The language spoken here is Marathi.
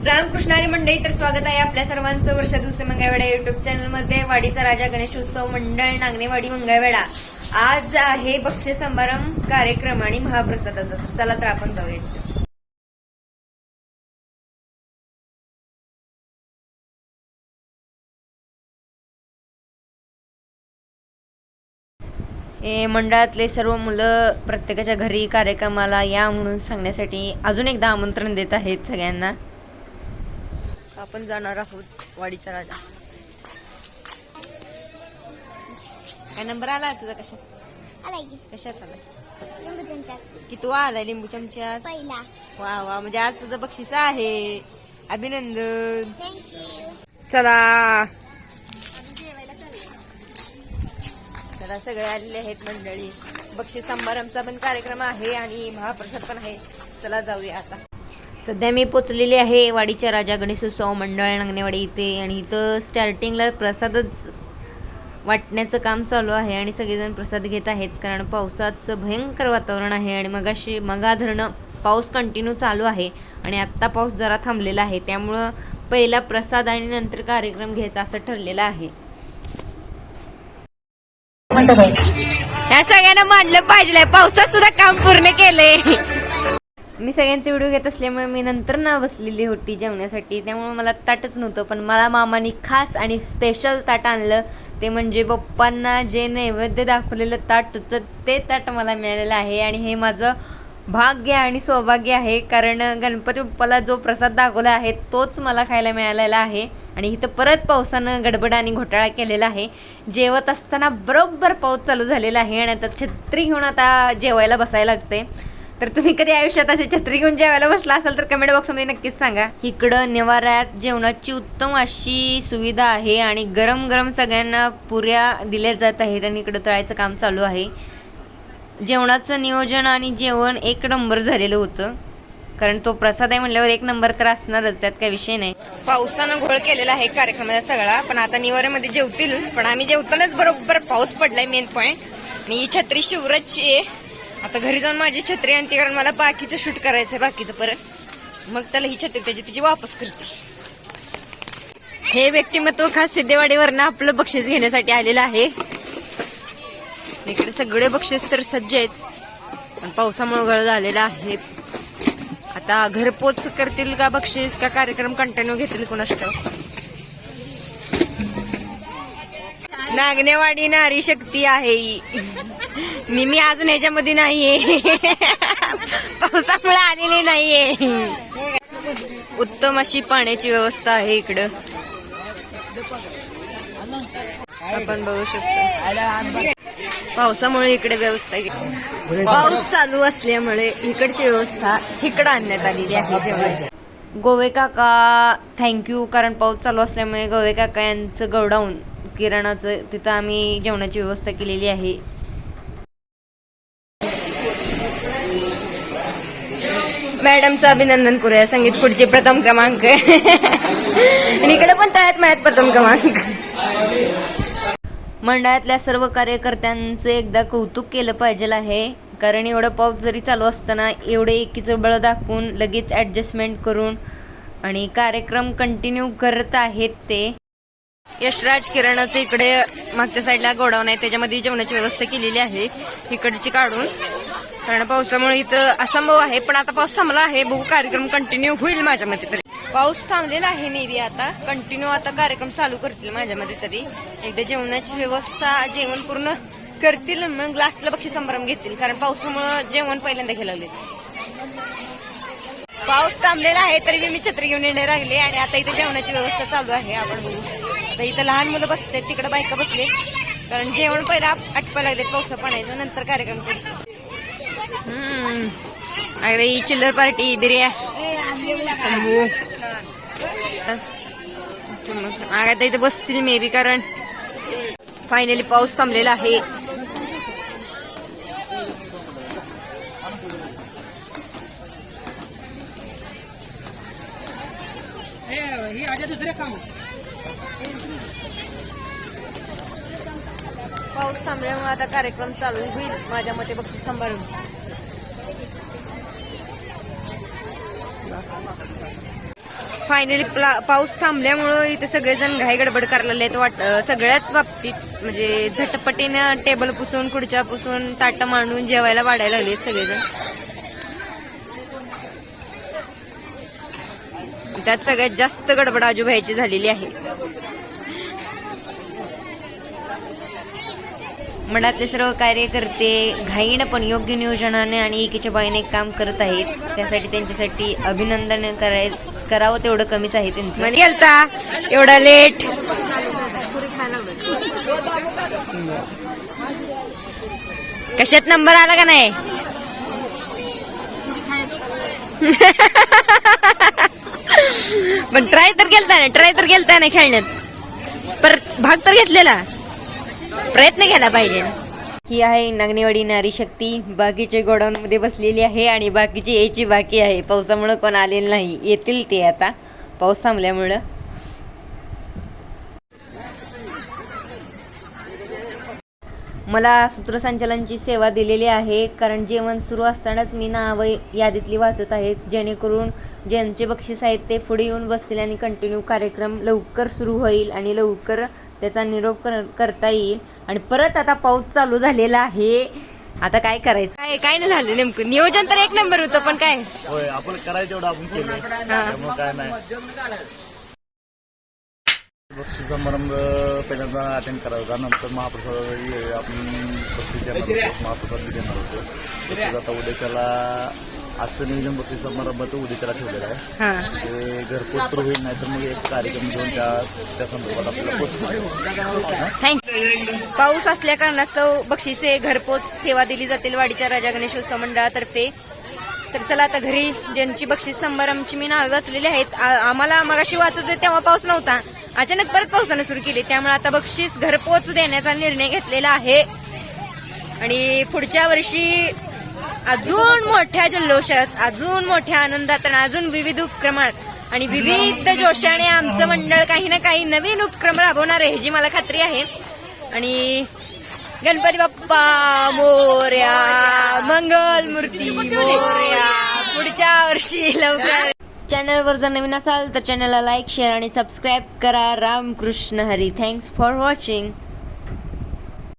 रामकृष्ण हरी मंडळी, तर स्वागत आहे आपल्या सर्वांचं वर्षा दिवसे मंगळवेढा युट्यूब चॅनल मध्ये. वाडीचा राजा गणेश उत्सव मंडळ नागनेवाडी मंगळवेढा. आज आहे बक्षीस समारंभ कार्यक्रम आणि महाप्रसादाचा. चला तर आपण जाऊया. हे मंडळातले सर्व मुलं प्रत्येकाच्या घरी कार्यक्रमाला या म्हणून सांगण्यासाठी अजून एकदा आमंत्रण देत आहेत सगळ्यांना. आपण जाणार आहोत वाडीचा राजा. काय नंबर आला तुझा? कशात आलाय? लिंबू चमचा. कितवा आलाय लिंबू चमच्यात? पहिला. वा वा, म्हणजे आज तुझं बक्षीस आहे. अभिनंदन. थँक्यू. चला चला, सगळे आलेले आहेत मंडळी. बक्षीस समारंभचा पण कार्यक्रम आहे आणि महाप्रसाद पण आहे. चला जाऊया आता. सध्या मी पोचलेली आहे वाडीच्या राजा गणेशोत्सव मंडळ नागनेवाडी इथे, आणि इथं स्टार्टिंगला प्रसादच वाटण्याचं काम चालू आहे आणि सगळेजण प्रसाद घेत आहेत. कारण पावसाचं भयंकर वातावरण आहे आणि मगाधरणं पाऊस कंटिन्यू चालू आहे आणि आत्ता पाऊस जरा थांबलेला आहे. त्यामुळं पहिला प्रसाद आणि नंतर कार्यक्रम घ्यायचा असं ठरलेलं आहे. या सगळ्यांना मानलं पाहिजे, पावसात सुद्धा काम पूर्ण केले. मी सगळ्यांचे व्हिडिओ घेत असल्यामुळे मी नंतर ना बसलेली होती जेवण्यासाठी, त्यामुळे मला ताटच नव्हतं. पण मला मामानी खास आणि स्पेशल ताट आणलं, ते म्हणजे बाप्पांना जे नैवेद्य दाखवलेलं ताट होतं ते ताट मला मिळालेलं आहे. आणि हे माझं भाग्य आणि सौभाग्य आहे, कारण गणपती बाप्पाला जो प्रसाद दाखवला आहे तोच मला खायला मिळालेला आहे. आणि इथं परत पावसानं गडबड आणि घोटाळा केलेला आहे. जेवत असताना बरोबर पाऊस चालू झालेला आहे आणि आता छत्री घेऊन आता जेवायला बसायला लागते. तर तुम्ही कधी आयुष्यात अशी छत्री घेऊन जेवायला बसला असाल तर कमेंट बॉक्समध्ये नक्कीच सांगा. इकडं निवाऱ्यात जेवणाची उत्तम अशी सुविधा आहे आणि गरम गरम सगळ्यांना पुऱ्या दिल्या जात आहेत आणि इकडं तळायचं काम चालू आहे. जेवणाचं नियोजन आणि जेवण एक नंबर झालेलं होतं, कारण तो प्रसाद आहे म्हणल्यावर एक नंबर तर असणारच, त्यात काही विषय नाही. पावसानं घोळ केलेला आहे कार्यक्रमाचा सगळा, पण आता निवाऱ्यामध्ये जेवतील. पण आम्ही जेवतानाच बरोबर पाऊस पडलाय, मेन पॉईंट. आणि ही छत्री शिवराजची आहे. आता घरी जाऊन माझी छत्री आणते, कारण मला बाकीचं शूट करायचंय, बाकीचं परत. मग त्याला ही छत्री तिची वापस करते. हे व्यक्तिमत्व खास सिद्धेवाडीवरनं आपलं बक्षीस घेण्यासाठी आलेलं आहे. इकडे सगळे बक्षीस तर सज्ज आहेत, पण पावसामुळे गळ झालेला आहे. आता घरपोच करतील का बक्षीस, का कार्यक्रम कंटिन्यू घेतील कोणास ठाऊक. नागनेवाडी नारी शक्ती आहे. मी अजून याच्यामध्ये नाहीये, पावसामुळे आलेली नाहीये. उत्तम अशी पाण्याची व्यवस्था आहे इकडं, आपण बघू शकतो. पावसामुळे इकडे व्यवस्था, पाऊस चालू असल्यामुळे इकडची व्यवस्था इकडं आणण्यात आलेली आहे जेवणाची. गोवे काका थँक्यू, कारण पाऊस चालू असल्यामुळे गोवे काका यांचं गोडाऊन किराणाचं, तिथं आम्ही जेवणाची व्यवस्था केलेली आहे. मॅडमचं अभिनंदन करूया, संगीत खुर्ची प्रथम क्रमांक. आणि इकडे पण तळ्यात मायात प्रथम क्रमांक. मंडळातल्या सर्व कार्यकर्त्यांचं एकदा कौतुक केलं पाहिजे आहे, कारण एवढा पाऊस जरी चालू असताना एवढे एकीचं बळ दाखवून लगेच ॲडजस्टमेंट करून आणि कार्यक्रम कंटिन्यू करत आहेत ते. यशराज किराणाचं इकडे मागच्या साईडला गोडाऊन आहे, त्याच्यामध्ये जेवणाची व्यवस्था केलेली आहे इकडची काढून, कारण पावसामुळे इथं असंभव आहे. पण आता पाऊस थांबला आहे, बघू कार्यक्रम कंटिन्यू होईल माझ्या मते तरी. पाऊस थांबलेला आहे मेरी, आता कंटिन्यू आता कार्यक्रम चालू करतील माझ्या मते तरी. एकदा जेवणाची व्यवस्था, जेवण पूर्ण करतील, मग लास्टला बक्षीस समारंभ घेतील, कारण पावसामुळे जेवण पहिल्यांदा घ्यायला. पाऊस थांबलेला आहे तरी मी छत्री घेऊन येणे लागले आणि आता इथे जेवणाची व्यवस्था चालू आहे. आपण बघू. आता इथं लहान मुलं बसतात, तिकडे बायका बसले, कारण जेवण पहिला आटपा लागलेत पावसा पाण्याचं, नंतर कार्यक्रम करतो. अरे ही चिल्लर पार्टी बिर्याणी आता इथे बसतील मे बी, कारण फायनली पाऊस थांबलेला आहे. पाऊस थांबल्यामुळे आता कार्यक्रम चालू होईल माझ्या मते बक्षीस समारंभ. फायनली पाऊस थांबल्यामुळं इथे सगळेजण घाई गडबड करायला लागलेत सगळ्याच बाबतीत म्हणजे झटपटीनं टेबल पुसून खुर्च्या पुसून ताटं मांडून जेवायला वाढायला लागलेत सगळेजण. त्यात सगळ्यात जास्त गडबड आजूबाईची झालेली आहे. मठातले सर्व कार्यकर्ते घाईनं पण योग्य नियोजनाने आणि एकीच्या बाईने काम करत आहेत. त्यासाठी त्यांच्यासाठी अभिनंदन करावं तेवढं कमीच आहे त्यांचं. म्हणजे गेलता एवढा लेट. कशात नंबर आला का नाही? पण ट्राय तर केलता ना खेळण्यात. परत भाग तर घेतलेला, प्रयत्न केला पाहिजे. ही आहे नागनेवाडी नारी शक्ती. बाकीचे गोडाऊन मध्ये बसलेली आहे आणि बाकीची यायची बाकी आहे. पावसामुळे कोण आलेलं नाही, येतील ते आता पाऊस थांबल्यामुळं. मला सूत्रसंचालनाची सेवा दिलेली आहे कारण जेवण सुरू असतानाच मी नावं यादीतली वाचत आहेत, जेणेकरून ज्यांचे बक्षीस आहेत ते पुढे येऊन बसतील आणि कंटिन्यू कार्यक्रम लवकर सुरू होईल आणि लवकर त्याचा निरोप करता येईल. आणि परत आता पाऊस चालू झालेला आहे. आता काय करायचं, काय नाही झालं नेमकं. नियोजन तर एक नंबर होतं पण काय होय आपण करायचं एवढं आपण केलं त्यामुळे काय नाही. बक्षीस समारंभ पहिल्यांदा अटेंड करायचा, नंतर महाप्रसाद आपण बक्षीस देणार होतो, महाप्रसाद बी देणार होतो. तसंच आता उद्याच्याला आजचं नियोजन बक्षीस समारंभाचं उद्याच्याला ठेवलेलं आहे. ते घरपोच तर होईल, नाही तर मग एक कार्यक्रम घेऊन त्या संदर्भात आपल्याला पोहोचणार. थँक्यू. पाऊस असल्या कारणास्तव बक्षिसे घरपोच सेवा दिली जातील वाडीच्या राजा गणेशोत्सव मंडळातर्फे. तर चला आता घरी ज्यांची बक्षीस समारंभची मी नाव वाचलेली आहेत. आम्हाला मगाशी वाचत तेव्हा पाऊस नव्हता, अचानक परत पावसानं सुरू केली, त्यामुळे आता बक्षीस घरपोच देण्याचा निर्णय घेतलेला आहे. आणि पुढच्या वर्षी अजून मोठ्या जल्लोषात, अजून मोठ्या आनंदात आणि अजून विविध उपक्रमात आणि विविध जोशाने आमचं मंडळ काही ना काही नवीन उपक्रम राबवणार आहे, ह्याची मला खात्री आहे. आणि गणपती बाप्पा मोरया, मंगल मूर्ती मोरया. पुढच्या वर्षी लवकर. चॅनलवर जर नवीन असाल तर चॅनलला लाईक, शेअर आणि सबस्क्राईब करा. Ramkrishna Hari. Thanks for watching.